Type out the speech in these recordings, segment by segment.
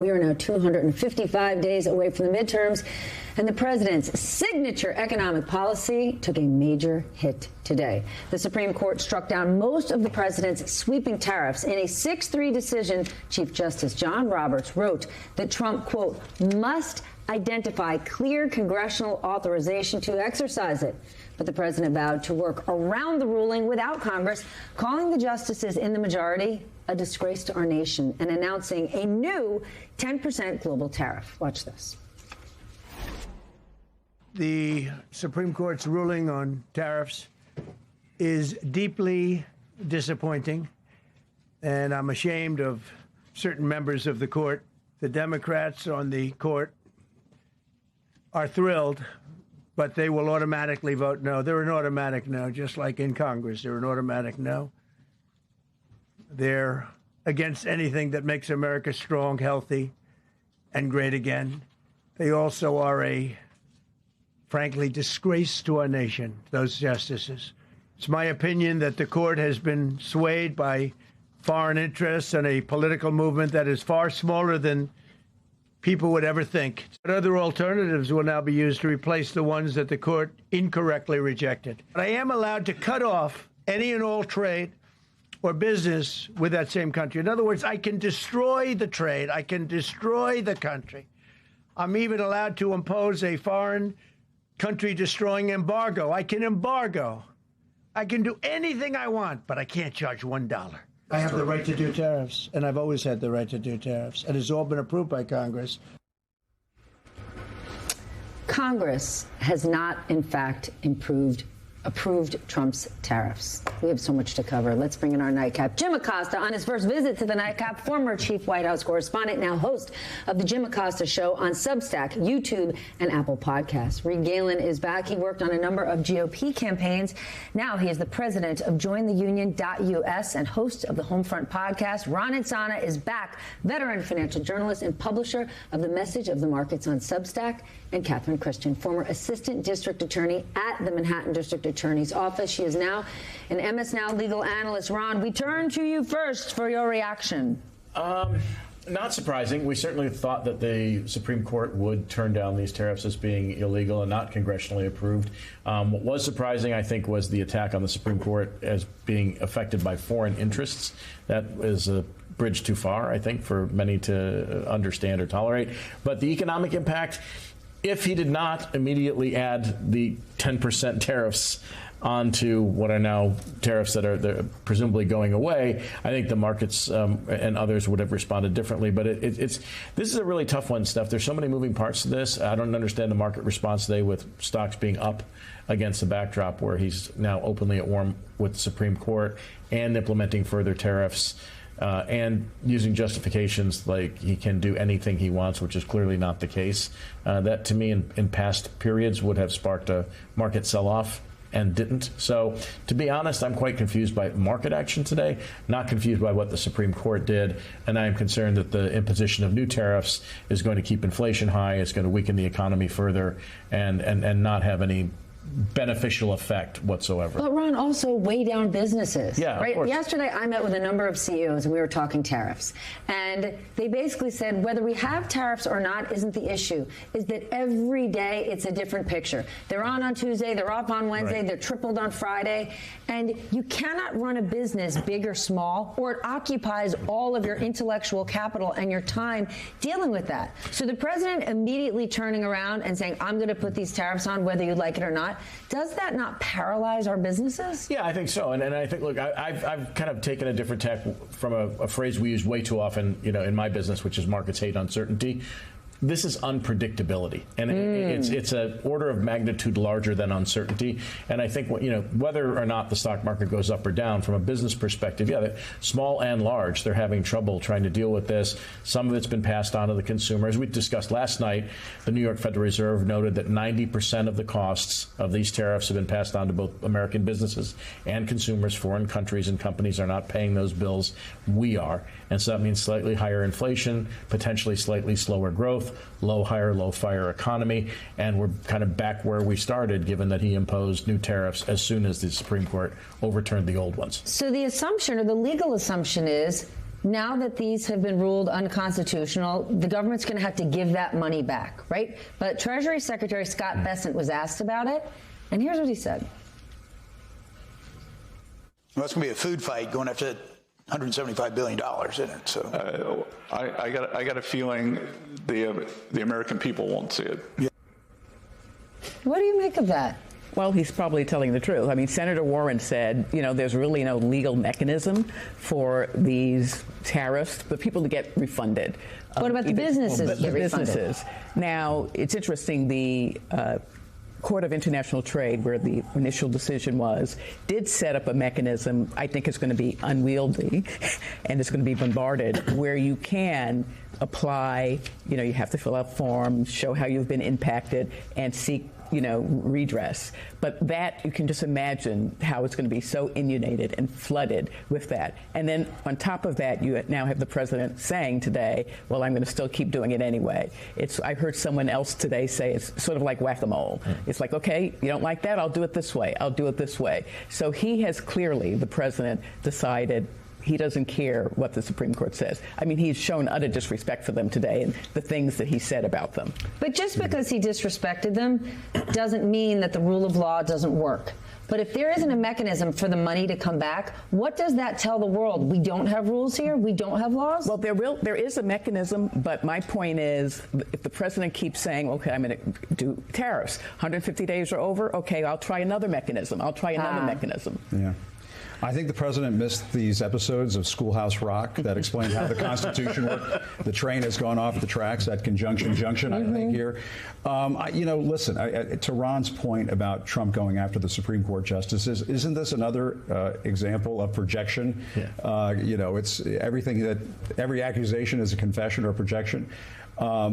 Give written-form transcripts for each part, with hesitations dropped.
We are now 255 days away from the midterms, and the president's signature economic policy took a major hit today. The Supreme Court struck down most of the president's sweeping tariffs. In a 6-3 decision, Chief Justice John Roberts wrote that Trump, quote, must identify clear congressional authorization to exercise it. But the president vowed to work around the ruling without Congress, calling the justices in the majority a disgrace to our nation and announcing a new 10% global tariff. Watch this. The Supreme Court's ruling on tariffs is deeply disappointing, and I'm ashamed of certain members of the court. The Democrats on the court are thrilled, but they will automatically vote no. They're an automatic no, just like in Congress. They're an automatic no. They're against anything that makes America strong, healthy, and great again. They also are a, frankly, disgrace to our nation, those justices. It's my opinion that the court has been swayed by foreign interests and a political movement that is far smaller than people would ever think. But other alternatives will now be used to replace the ones that the court incorrectly rejected. But I am allowed to cut off any and all trade or business with that same country. In other words, I can destroy the trade. I can destroy the country. I'm even allowed to impose a foreign country destroying embargo. I can embargo. I can do anything I want, but I can't charge $1. I have the right to do tariffs, and I've always had the right to do tariffs, and it's all been approved by Congress. Congress has not, in fact, approved Trump's tariffs. We have so much to cover. Let's bring in our nightcap. Jim Acosta on his first visit to the nightcap, former chief White House correspondent, now host of the Jim Acosta Show on Substack, YouTube, and Apple Podcasts. Reed Galen is back. He worked on a number of GOP campaigns. Now he is the president of JoinTheUnion.us and host of the Homefront podcast. Ron Insana is back, veteran financial journalist and publisher of The Message of the Markets on Substack. And Catherine Christian, former assistant district attorney at the Manhattan District Attorney's Office. She is now an MS Now legal analyst. Ron, we turn to you first for your reaction. Not surprising. We certainly thought that the Supreme Court would turn down these tariffs as being illegal and not congressionally approved. What was surprising, I think, was the attack on the Supreme Court as being affected by foreign interests. That is a bridge too far, I think, for many to understand or tolerate. But the economic impact, if he did not immediately add the 10% tariffs onto what are now tariffs that are presumably going away, I think the markets and others would have responded differently. But this is a really tough one, Steph. There's so many moving parts to this. I don't understand the market response today with stocks being up against the backdrop where he's now openly at war with the Supreme Court and implementing further tariffs. And using justifications like he can do anything he wants, which is clearly not the case. That, to me, in past periods would have sparked a market sell-off and didn't. So, to be honest, I'm quite confused by market action today, not confused by what the Supreme Court did. And I am concerned that the imposition of new tariffs is going to keep inflation high, it's going to weaken the economy further, and not have any beneficial effect whatsoever. But Ron, also weigh down businesses. Yeah, right. Of course. Yesterday, I met with a number of CEOs and we were talking tariffs, and they basically said whether we have tariffs or not isn't the issue. Is that every day it's a different picture. They're on Tuesday, they're off on Wednesday, right. They're tripled on Friday, and you cannot run a business big or small, or it occupies all of your intellectual capital and your time dealing with that. So the president immediately turning around and saying, "I'm going to put these tariffs on whether you like it or not." Does that not paralyze our businesses? Yeah, I think so. And I think, look, I've kind of taken a different tack from a phrase we use way too often, in my business, which is markets hate uncertainty. This is unpredictability, and it's an order of magnitude larger than uncertainty. And I think whether or not the stock market goes up or down, from a business perspective, small and large, they're having trouble trying to deal with this. Some of it's been passed on to the consumer. As we discussed last night, the New York Federal Reserve noted that 90% of the costs of these tariffs have been passed on to both American businesses and consumers. Foreign countries and companies are not paying those bills. We are. And so that means slightly higher inflation, potentially slightly slower growth, low hire, low fire economy, and we're kind of back where we started, given that he imposed new tariffs as soon as the Supreme Court overturned the old ones. So the assumption, or the legal assumption, is now that these have been ruled unconstitutional, the government's going to have to give that money back, right? But Treasury Secretary Scott Bessent was asked about it, and here's what he said. Well, it's going to be a food fight going after $175 billion in it. So I got a feeling the American people won't see it. Yeah. What do you make of that? Well, he's probably telling the truth. I mean, Senator Warren said, there's really no legal mechanism for these tariffs, for people to get refunded. What about the businesses get refunded? Now, it's interesting, the Court of International Trade, where the initial decision was, did set up a mechanism. I think it's going to be unwieldy and it's going to be bombarded, where you can apply, you have to fill out forms, show how you've been impacted, and seek redress. But that, you can just imagine how it's going to be so inundated and flooded with that. And then on top of that, you now have the president saying today, well, I'm going to still keep doing it anyway. I heard someone else today say it's sort of like whack-a-mole. It's like, okay, you don't like that? I'll do it this way. I'll do it this way. So he has clearly, the president, decided he doesn't care what the Supreme Court says. I mean, he's shown utter disrespect for them today and the things that he said about them. But just because he disrespected them doesn't mean that the rule of law doesn't work. But if there isn't a mechanism for the money to come back, what does that tell the world? We don't have rules here? We don't have laws? Well, there is a mechanism, but my point is, if the president keeps saying, okay, I'm going to do tariffs, 150 days are over, okay, I'll try another mechanism. I'll try another mechanism. Yeah. I think the president missed these episodes of Schoolhouse Rock that explained how the Constitution worked. The train has gone off the tracks at Conjunction Junction, I think, here. Listen, to Ron's point about Trump going after the Supreme Court justices, isn't this another example of projection? Yeah. It's every accusation is a confession or a projection.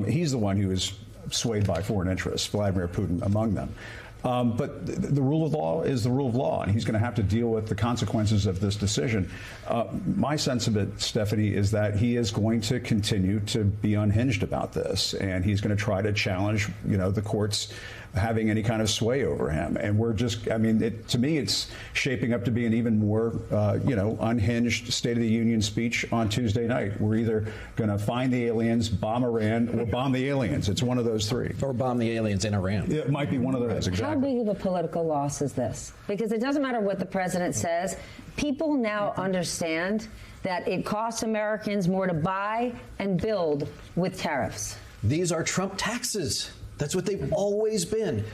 He's the one who is swayed by foreign interests, Vladimir Putin among them. But the rule of law is the rule of law, and he's going to have to deal with the consequences of this decision. My sense of it, Stephanie, is that he is going to continue to be unhinged about this, and he's going to try to challenge, the courts having any kind of sway over him. And we're just, to me, it's shaping up to be an even more, unhinged State of the Union speech on Tuesday night. We're either going to find the aliens, bomb Iran, or bomb the aliens. It's one of those three. Or bomb the aliens in Iran. It might be one of those, exactly. How big of a political loss is this? Because it doesn't matter what the president says. People now understand that it costs Americans more to buy and build with tariffs. These are Trump taxes. That's what they've always been.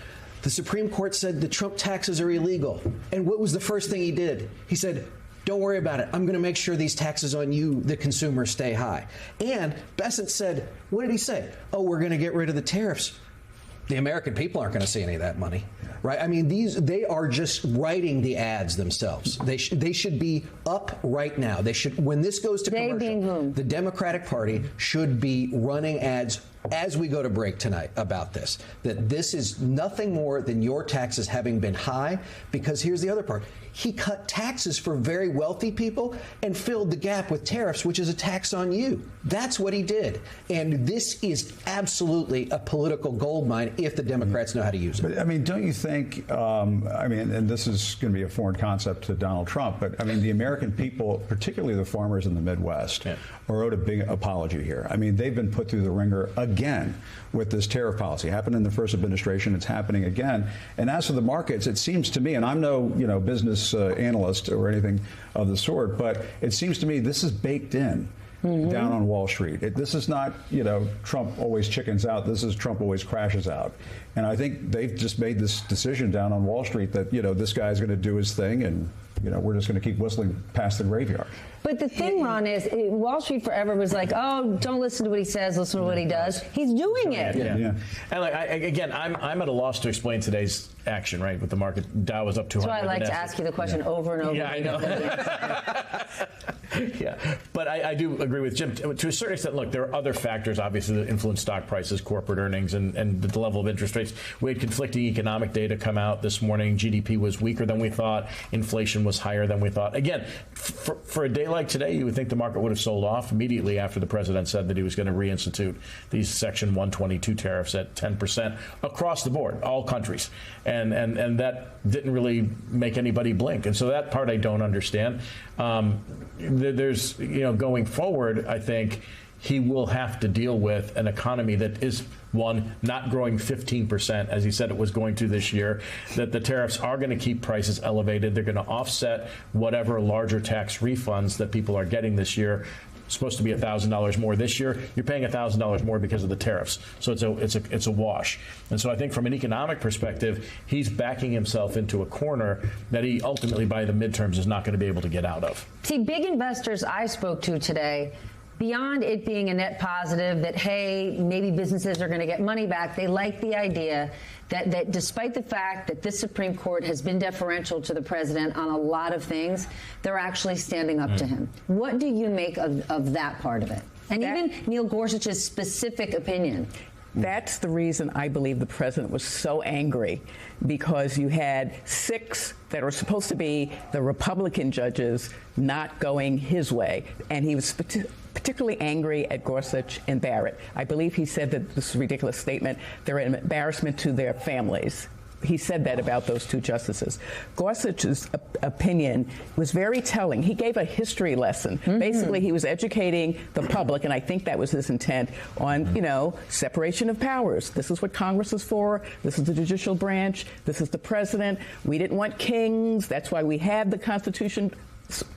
The Supreme Court said the Trump taxes are illegal. And what was the first thing he did? He said, don't worry about it. I'm going to make sure these taxes on you, the consumer, stay high. And Bessent said, what did he say? Oh, we're going to get rid of the tariffs. The American people aren't going to see any of that money, right? They are just writing the ads themselves. They should be up right now. They should, when this goes to commercial, being whom? The Democratic Party should be running ads as we go to break tonight about this, that this is nothing more than your taxes having been high, because here's the other part. He cut taxes for very wealthy people and filled the gap with tariffs, which is a tax on you. That's what he did. And this is absolutely a political goldmine if the Democrats know how to use it. But, don't you think, and this is going to be a foreign concept to Donald Trump, but, the American people, particularly the farmers in the Midwest, are owed a big apology here. They've been put through the ringer again with this tariff policy. It happened in the first administration. It's happening again. And as for the markets, it seems to me, and I'm no, business analyst or anything of the sort, but it seems to me this is baked in. Down on Wall Street. This is not, Trump always chickens out. This is Trump always crashes out. And I think they've just made this decision down on Wall Street that, this guy's going to do his thing and, we're just going to keep whistling past the graveyard. But the thing, Ron, is Wall Street forever was like, oh, don't listen to what he says, listen to what he does. He's doing it. Yeah. And I'm at a loss to explain today's action, right, with the market. Dow was up 200. That's why I like to ask you the question over and over. Yeah, I know. Yeah, but I do agree with Jim. To a certain extent, look, there are other factors, obviously, that influence stock prices, corporate earnings, and the level of interest rates. We had conflicting economic data come out this morning. GDP was weaker than we thought. Inflation was higher than we thought. Again, for a day like like today, you would think the market would have sold off immediately after the president said that he was going to reinstitute these Section 122 tariffs at 10% across the board, all countries. And that didn't really make anybody blink. And so that part I don't understand. There's, going forward, I think he will have to deal with an economy that is, one, not growing 15%, as he said it was going to this year, that the tariffs are going to keep prices elevated. They're going to offset whatever larger tax refunds that people are getting this year. It's supposed to be $1,000 more this year. You're paying $1,000 more because of the tariffs. So it's a wash. And so I think from an economic perspective, he's backing himself into a corner that he ultimately by the midterms is not going to be able to get out of. See, big investors I spoke to today, beyond it being a net positive that, hey, maybe businesses are going to get money back, they like the idea that despite the fact that this Supreme Court has been deferential to the president on a lot of things, they're actually standing up to him. What do you make of that part of it? And even Neil Gorsuch's specific opinion. That's the reason I believe the president was so angry, because you had 6 that are supposed to be the Republican judges not going his way. And he was particularly angry at Gorsuch and Barrett. I believe he said that this is a ridiculous statement. They're an embarrassment to their families. He said that about those 2 justices. Gorsuch's opinion was very telling. He gave a history lesson. Basically, he was educating the public, and I think that was his intent, on, separation of powers. This is what Congress is for. This is the judicial branch. This is the president. We didn't want kings. That's why we had the Constitution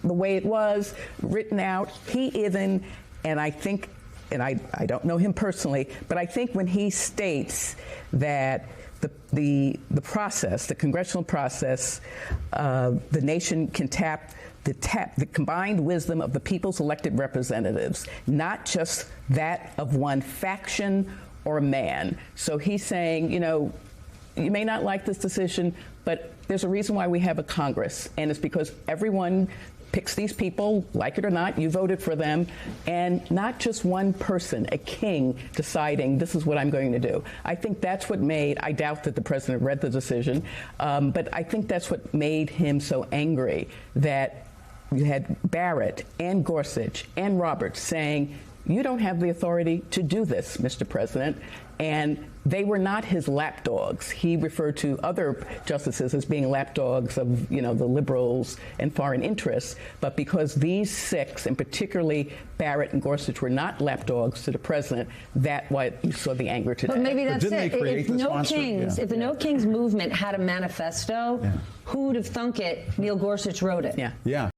the way it was written out. He even, and I think, and I don't know him personally, but I think when he states that the process, the congressional process, the nation can tap the combined wisdom of the people's elected representatives, not just that of one faction or man. So he's saying, you may not like this decision, but there's a reason why we have a Congress, and it's because everyone picks these people, like it or not, you voted for them, and not just one person, a king, deciding this is what I'm going to do. I think that's what made, I doubt that the president read the decision, but I think that's what made him so angry, that you had Barrett and Gorsuch and Roberts saying, you don't have the authority to do this, Mr. President. And they were not his lapdogs. He referred to other justices as being lapdogs of, the liberals and foreign interests. But because these 6, and particularly Barrett and Gorsuch, were not lapdogs to the president, that's why you saw the anger today. But maybe that's it. If monster? If the No Kings movement had a manifesto, who would have thunk it? Neil Gorsuch wrote it. Yeah.